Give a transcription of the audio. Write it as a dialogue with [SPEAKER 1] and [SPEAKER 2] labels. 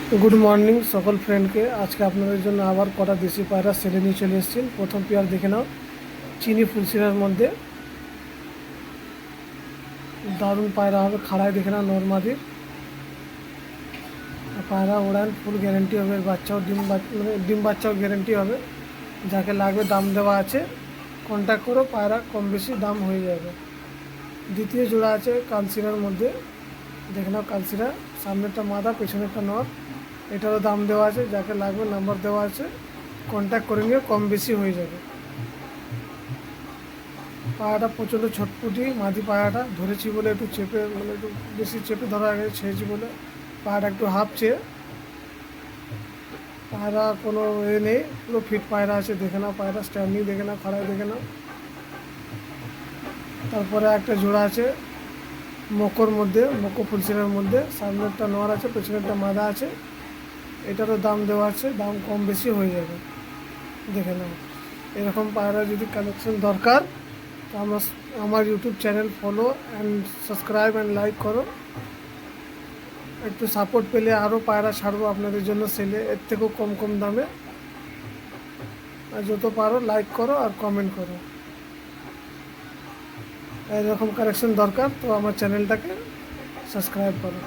[SPEAKER 1] Good morning सकल friend के आज के আপনাদের জন্য আবার কটা দেশি পায়রা সেলে নিয়ে চলে এসেছি। প্রথম পেয়ার দেখে নাও, চিনি ফুলসিরার মধ্যে দারুণ পায়রা হবে। খাড়ায় দেখে নাও নরমাদির পায়রা ওড়ান ফুল গ্যারেন্টি হবে। বাচ্চাও ডিম বাচ্চাও গ্যারেন্টি হবে। যাকে লাগবে দাম দেওয়া আছে, কন্ট্যাক্ট করো, পায়রা কম বেশি দাম হয়ে যাবে। দ্বিতীয় জোড়া আছে কালসিরার মধ্যে, দেখে নাও কালসিরা, সামনেরটা মাদা পেছনেরটা নর। এটারও দাম দেওয়া আছে, যাকে লাগবে নাম্বার দেওয়া আছে, কন্ট্যাক্ট করে নিয়ে কম বেশি হয়ে যাবে। পায়াটা প্রচণ্ড ছটপুটি মাঝি পায়াটা ধরেছি বলে একটু চেপে একটু বেশি চেপে ধরা গেছে, ছেড়েছি বলে পায়রা একটু হাঁপছে। পায়রা কোনো নেই, পুরো ফিট পায়রা আছে। দেখে নাও পায়রা স্ট্যান্ডিং দেখে নাও, খাড়ায় দেখে নাও। তারপরে একটা জোড়া আছে মকর মধ্যে, মকর ফুলসিরার মধ্যে, সামনেরটা নর আছে পেছনেরটা মাদা আছে। এটারও দাম দেওয়া আছে, দাম কম বেশি হয়ে যাবে। দেখে নাও। এরকম পায়রা যদি কালেকশন দরকার তো আমার YouTube channel follow and subscribe and like করো। একটু সাপোর্ট পেলে আরও পায়রা ছাড়বো আপনাদের জন্য সেলে, এর থেকেও কম কম দামে। আর যত পারো লাইক করো আর কমেন্ট করো। এরকম কালেকশন দরকার তো আমার চ্যানেলটাকে সাবস্ক্রাইব করো।